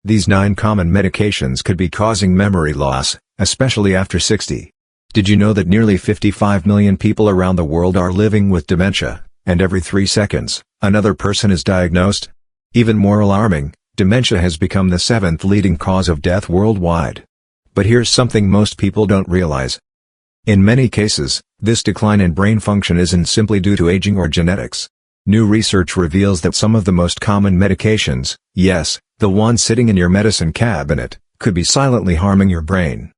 These 9 common medications could be causing memory loss, especially after 60. Did you know that nearly 55 million people around the world are living with dementia, and every 3 seconds, another person is diagnosed? Even more alarming, dementia has become the 7th leading cause of death worldwide. But here's something most people don't realize. In many cases, this decline in brain function isn't simply due to aging or genetics. New research reveals that some of the most common medications, yes, the ones sitting in your medicine cabinet, could be silently harming your brain.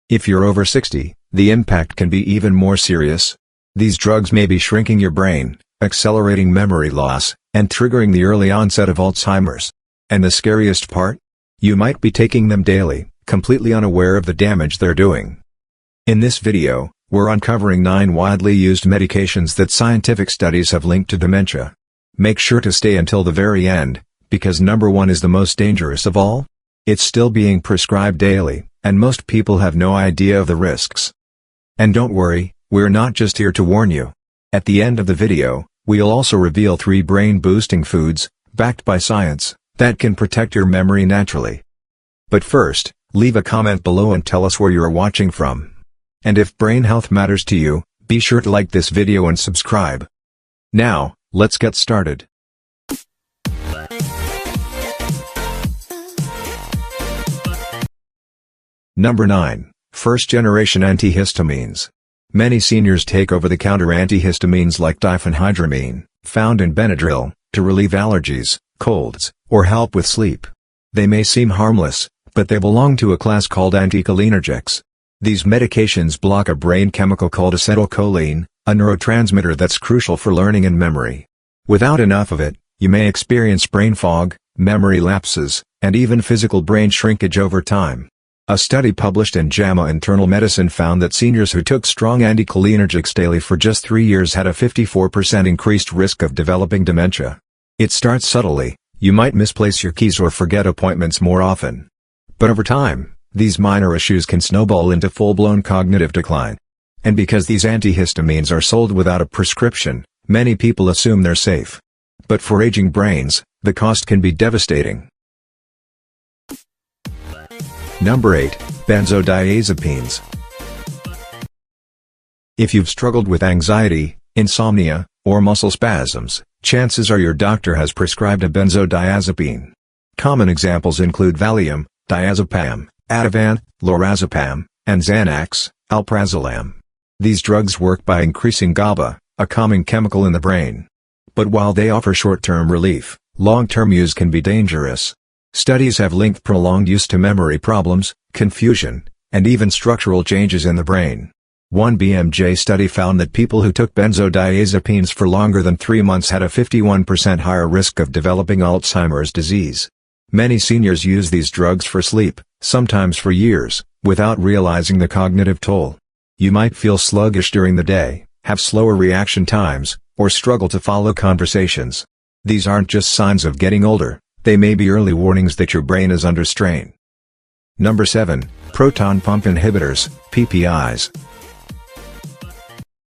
If you're over 60, the impact can be even more serious. These drugs may be shrinking your brain, accelerating memory loss, and triggering the early onset of Alzheimer's. And the scariest part? You might be taking them daily, completely unaware of the damage they're doing. In this video, we're uncovering 9 widely used medications that scientific studies have linked to dementia. Make sure to stay until the very end, because number 1 is the most dangerous of all. It's still being prescribed daily, and most people have no idea of the risks. And don't worry, we're not just here to warn you. At the end of the video, we'll also reveal 3 brain-boosting foods, backed by science, that can protect your memory naturally. But first, leave a comment below and tell us where you're watching from. And if brain health matters to you, be sure to like this video and subscribe. Now, let's get started. Number 9. First-generation antihistamines. Many seniors take over-the-counter antihistamines like diphenhydramine, found in Benadryl, to relieve allergies, colds, or help with sleep. They may seem harmless, but they belong to a class called anticholinergics. These medications block a brain chemical called acetylcholine, a neurotransmitter that's crucial for learning and memory. Without enough of it, you may experience brain fog, memory lapses, and even physical brain shrinkage over time. A study published in JAMA Internal Medicine found that seniors who took strong anticholinergics daily for just 3 years had a 54% increased risk of developing dementia. It starts subtly. You might misplace your keys or forget appointments more often. But over time, these minor issues can snowball into full-blown cognitive decline. And because these antihistamines are sold without a prescription, many people assume they're safe. But for aging brains, the cost can be devastating. Number 8. Benzodiazepines. If you've struggled with anxiety, insomnia, or muscle spasms, chances are your doctor has prescribed a benzodiazepine. Common examples include Valium, diazepam, Ativan, lorazepam, and Xanax, alprazolam. These drugs work by increasing GABA, a calming chemical in the brain. But while they offer short-term relief, long-term use can be dangerous. Studies have linked prolonged use to memory problems, confusion, and even structural changes in the brain. One BMJ study found that people who took benzodiazepines for longer than 3 months had a 51% higher risk of developing Alzheimer's disease. Many seniors use these drugs for sleep, sometimes for years, without realizing the cognitive toll. You might feel sluggish during the day, have slower reaction times, or struggle to follow conversations. These aren't just signs of getting older, they may be early warnings that your brain is under strain. Number 7. Proton pump inhibitors, PPIs.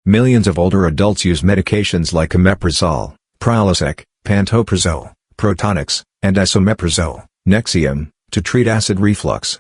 Millions of older adults use medications like omeprazole, Prilosec, pantoprazole, Protonix, and esomeprazole, Nexium, to treat acid reflux.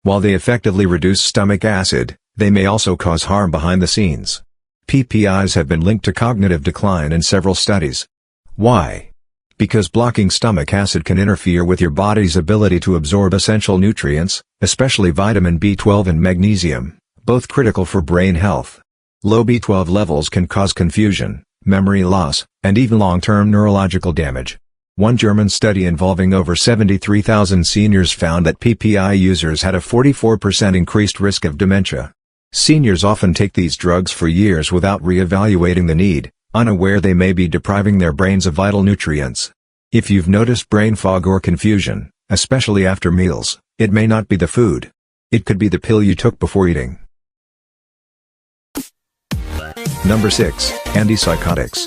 While they effectively reduce stomach acid, they may also cause harm behind the scenes. PPIs have been linked to cognitive decline in several studies. Why? Because blocking stomach acid can interfere with your body's ability to absorb essential nutrients, especially vitamin B12 and magnesium, both critical for brain health. Low B12 levels can cause confusion, memory loss, and even long-term neurological damage. One German study involving over 73,000 seniors found that PPI users had a 44% increased risk of dementia. Seniors often take these drugs for years without re-evaluating the need, unaware they may be depriving their brains of vital nutrients. If you've noticed brain fog or confusion, especially after meals, it may not be the food. It could be the pill you took before eating. Number 6. Antipsychotics.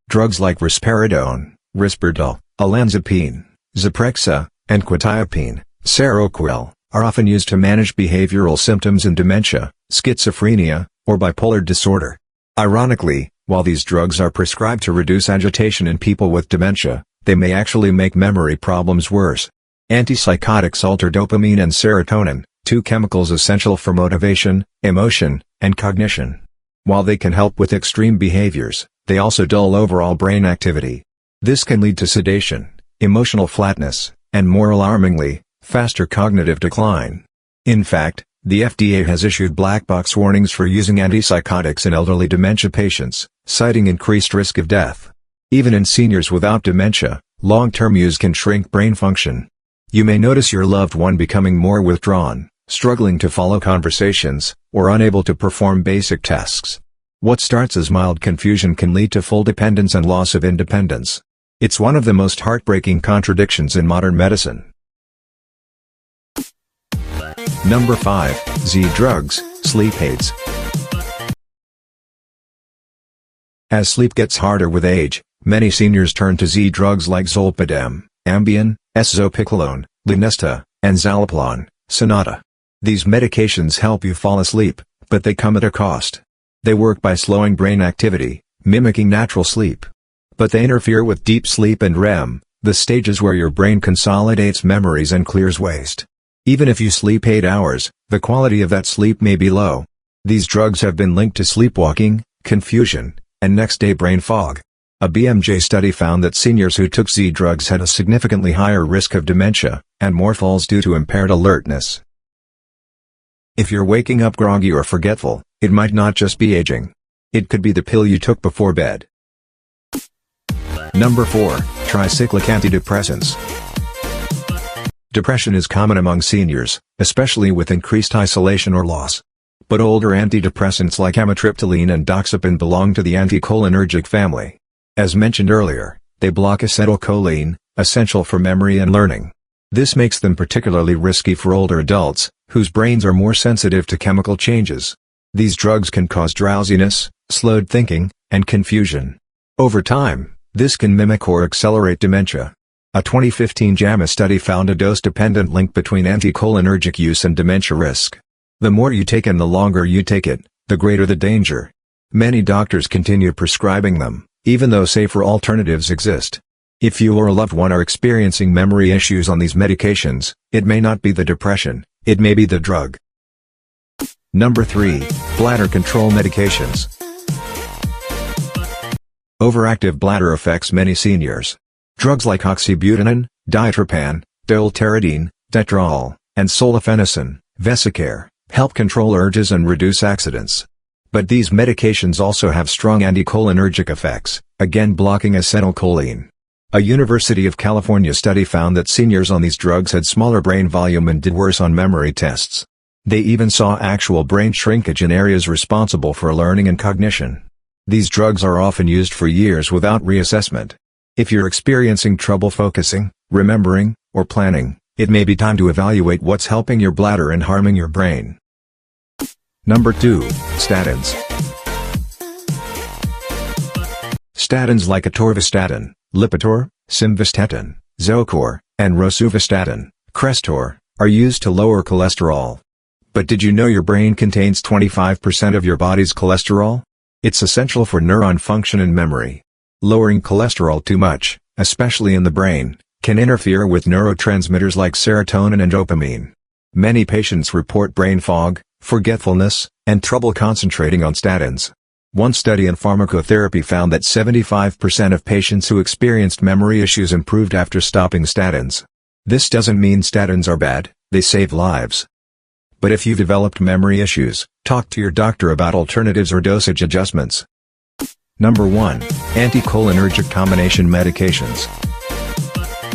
Drugs like risperidone, Risperdal, olanzapine, Zyprexa, and quetiapine, Seroquel, are often used to manage behavioral symptoms in dementia, schizophrenia, or bipolar disorder. Ironically, while these drugs are prescribed to reduce agitation in people with dementia, they may actually make memory problems worse. Antipsychotics alter dopamine and serotonin, two chemicals essential for motivation, emotion, and cognition. While they can help with extreme behaviors, they also dull overall brain activity. This can lead to sedation, emotional flatness, and more alarmingly, faster cognitive decline. In fact, the FDA has issued black box warnings for using antipsychotics in elderly dementia patients, citing increased risk of death. Even in seniors without dementia, long-term use can shrink brain function. You may notice your loved one becoming more withdrawn, struggling to follow conversations, or unable to perform basic tasks. What starts as mild confusion can lead to full dependence and loss of independence. It's one of the most heartbreaking contradictions in modern medicine. Number 5. Z-drugs, sleep aids. As sleep gets harder with age, many seniors turn to Z-drugs like zolpidem, Ambien, Zopiclone, Lunesta, and Zaloplan, Sonata. These medications help you fall asleep, but they come at a cost. They work by slowing brain activity, mimicking natural sleep. But they interfere with deep sleep and REM, the stages where your brain consolidates memories and clears waste. Even if you sleep 8 hours, the quality of that sleep may be low. These drugs have been linked to sleepwalking, confusion, and next-day brain fog. A BMJ study found that seniors who took Z-drugs had a significantly higher risk of dementia, and more falls due to impaired alertness. If you're waking up groggy or forgetful, it might not just be aging. It could be the pill you took before bed. Number 4. Tricyclic Antidepressants. Depression is common among seniors, especially with increased isolation or loss. But older antidepressants like amitriptyline and doxepin belong to the anticholinergic family. As mentioned earlier, they block acetylcholine, essential for memory and learning. This makes them particularly risky for older adults, whose brains are more sensitive to chemical changes. These drugs can cause drowsiness, slowed thinking, and confusion. Over time, this can mimic or accelerate dementia. A 2015 JAMA study found a dose-dependent link between anticholinergic use and dementia risk. The more you take and the longer you take it, the greater the danger. Many doctors continue prescribing them, even though safer alternatives exist. If you or a loved one are experiencing memory issues on these medications, it may not be the depression, it may be the drug. Number 3. Bladder control medications. Overactive bladder affects many seniors. Drugs like oxybutynin, Ditropan, dolteridine, Detrol, and solifenacin, Vesicare, help control urges and reduce accidents. But these medications also have strong anticholinergic effects, again blocking acetylcholine. A University of California study found that seniors on these drugs had smaller brain volume and did worse on memory tests. They even saw actual brain shrinkage in areas responsible for learning and cognition. These drugs are often used for years without reassessment. If you're experiencing trouble focusing, remembering, or planning, it may be time to evaluate what's helping your bladder and harming your brain. Number 2. Statins. Statins like atorvastatin, Lipitor, simvastatin, Zocor, and rosuvastatin, Crestor, are used to lower cholesterol. But did you know your brain contains 25% of your body's cholesterol? It's essential for neuron function and memory. Lowering cholesterol too much, especially in the brain, can interfere with neurotransmitters like serotonin and dopamine. Many patients report brain fog, forgetfulness, and trouble concentrating on statins. One study in pharmacotherapy found that 75% of patients who experienced memory issues improved after stopping statins. This doesn't mean statins are bad, they save lives. But if you've developed memory issues, talk to your doctor about alternatives or dosage adjustments. Number 1. Anticholinergic combination medications.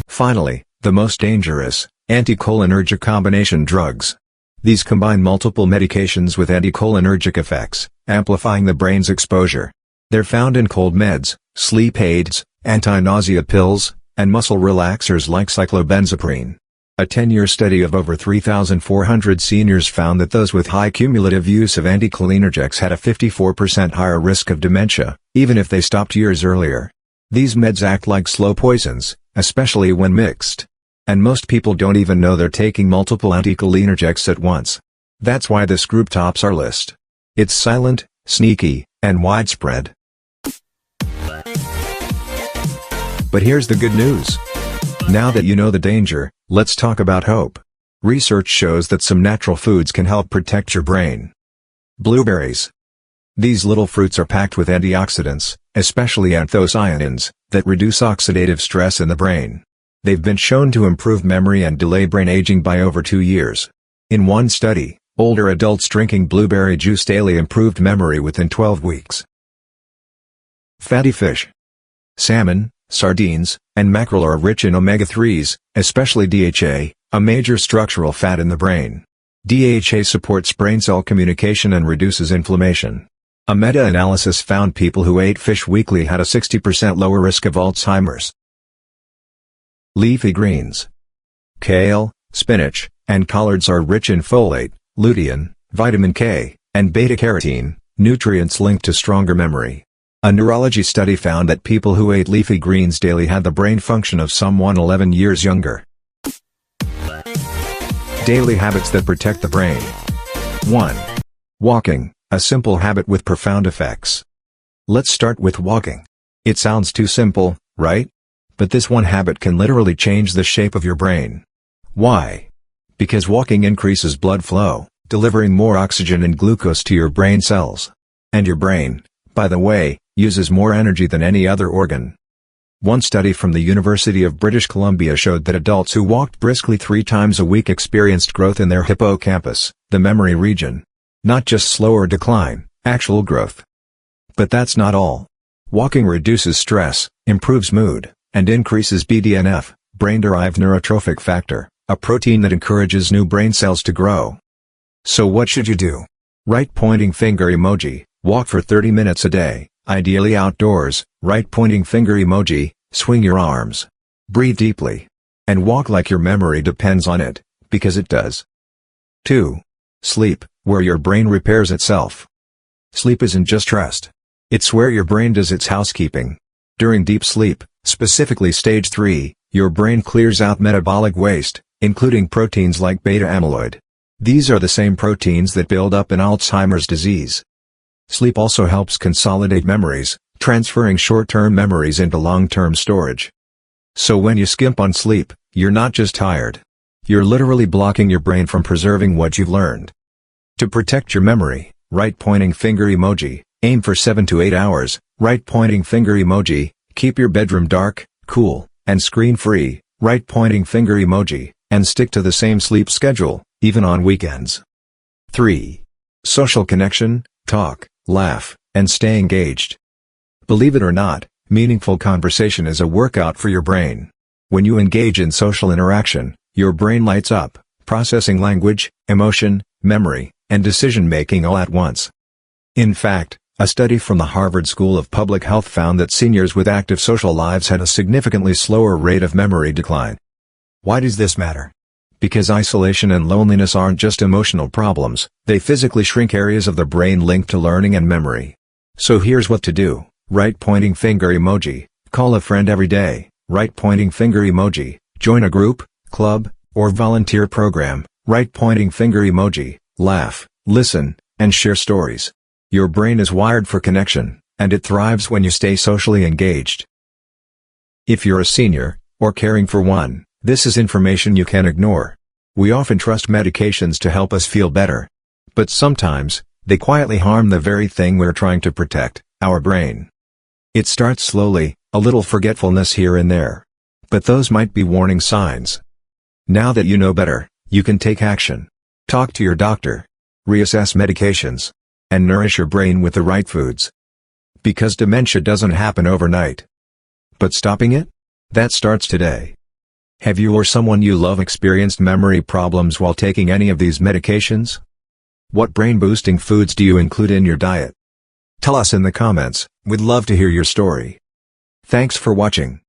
Finally, the most dangerous, anticholinergic combination drugs. These combine multiple medications with anticholinergic effects, amplifying the brain's exposure. They're found in cold meds, sleep aids, anti-nausea pills, and muscle relaxers like cyclobenzaprine. A 10-year study of over 3,400 seniors found that those with high cumulative use of anticholinergics had a 54% higher risk of dementia, even if they stopped years earlier. These meds act like slow poisons, especially when mixed. And most people don't even know they're taking multiple anticholinergics at once. That's why this group tops our list. It's silent, sneaky, and widespread. But here's the good news. Now that you know the danger, let's talk about hope. Research shows that some natural foods can help protect your brain. Blueberries. These little fruits are packed with antioxidants, especially anthocyanins, that reduce oxidative stress in the brain. They've been shown to improve memory and delay brain aging by over 2 years. In one study, older adults drinking blueberry juice daily improved memory within 12 weeks. Fatty fish. Salmon, sardines, and mackerel are rich in omega-3s, especially DHA, a major structural fat in the brain. DHA supports brain cell communication and reduces inflammation. A meta-analysis found people who ate fish weekly had a 60% lower risk of Alzheimer's. Leafy greens. Kale, spinach, and collards are rich in folate, lutein, vitamin K, and beta-carotene, nutrients linked to stronger memory. A neurology study found that people who ate leafy greens daily had the brain function of someone 11 years younger. Daily habits that protect the brain. 1. Walking, a simple habit with profound effects. Let's start with walking. It sounds too simple, right? But this one habit can literally change the shape of your brain. Why? Because walking increases blood flow, delivering more oxygen and glucose to your brain cells. And your brain, by the way, uses more energy than any other organ. One study from the University of British Columbia showed that adults who walked briskly 3 times a week experienced growth in their hippocampus, the memory region. Not just slower decline, actual growth. But that's not all. Walking reduces stress, improves mood, and increases BDNF, brain-derived neurotrophic factor, a protein that encourages new brain cells to grow. So what should you do? Right pointing finger emoji, walk for 30 minutes a day, ideally outdoors, right pointing finger emoji, swing your arms. Breathe deeply. And walk like your memory depends on it, because it does. 2. Sleep, where your brain repairs itself. Sleep isn't just rest. It's where your brain does its housekeeping. During deep sleep, specifically stage 3, your brain clears out metabolic waste, including proteins like beta amyloid. These are the same proteins that build up in Alzheimer's disease. Sleep also helps consolidate memories, transferring short-term memories into long-term storage. So when you skimp on sleep, you're not just tired. You're literally blocking your brain from preserving what you've learned. To protect your memory, right pointing finger emoji, aim for 7 to 8 hours, right pointing finger emoji, keep your bedroom dark, cool, and screen-free, right pointing finger emoji, and stick to the same sleep schedule, even on weekends. 3. Social connection, talk, laugh, and stay engaged. Believe it or not, meaningful conversation is a workout for your brain. When you engage in social interaction, your brain lights up, processing language, emotion, memory, and decision-making all at once. In fact, a study from the Harvard School of Public Health found that seniors with active social lives had a significantly slower rate of memory decline. Why does this matter? Because isolation and loneliness aren't just emotional problems, they physically shrink areas of the brain linked to learning and memory. So here's what to do. Right pointing finger emoji, call a friend every day, right pointing finger emoji, join a group, club, or volunteer program, right pointing finger emoji, laugh, listen, and share stories. Your brain is wired for connection, and it thrives when you stay socially engaged. If you're a senior, or caring for one, this is information you can't ignore. We often trust medications to help us feel better. But sometimes, they quietly harm the very thing we're trying to protect, our brain. It starts slowly, a little forgetfulness here and there. But those might be warning signs. Now that you know better, you can take action. Talk to your doctor. Reassess medications. And nourish your brain with the right foods. Because dementia doesn't happen overnight. But stopping it? That starts today. Have you or someone you love experienced memory problems while taking any of these medications? What brain-boosting foods do you include in your diet? Tell us in the comments, we'd love to hear your story. Thanks for watching.